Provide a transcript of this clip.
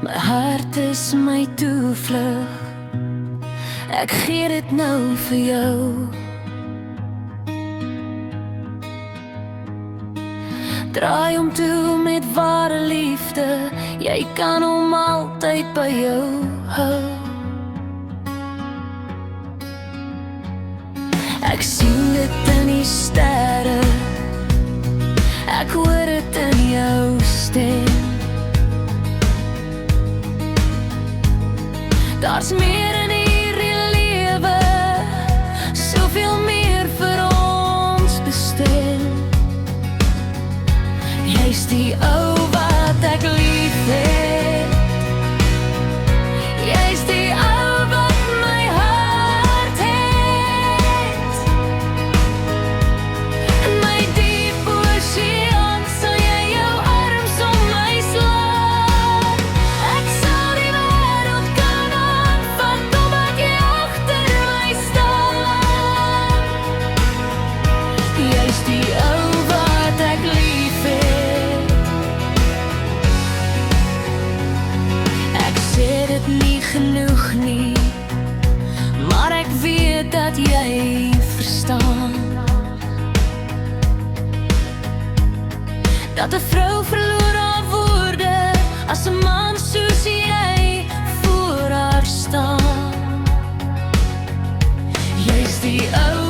My hart is my toevlug, ek gee dit nou vir jou. Draai hom toe met ware liefde, jy kan hom altyd by jou hou. Ek sien dit in die sterre, ek hoor dit in jou stem. Daar's meer in hierdie lewe, soveel meer vir ons bestem. Jy's die ou wat ek lief het, jy's die ou wat my hart het. In my diep oseaan sal jy jou arms om my slaan. Ek sal die wêreld kan aanvat omdat jy agter my staan. Jy's die ou wat ek lief het. Ek sê dit nie genoeg nie, maar ek weet dat jy verstaan dat 'n vrou verloor haar woorde as 'n man soos jy voor haar staan. Jy's die ou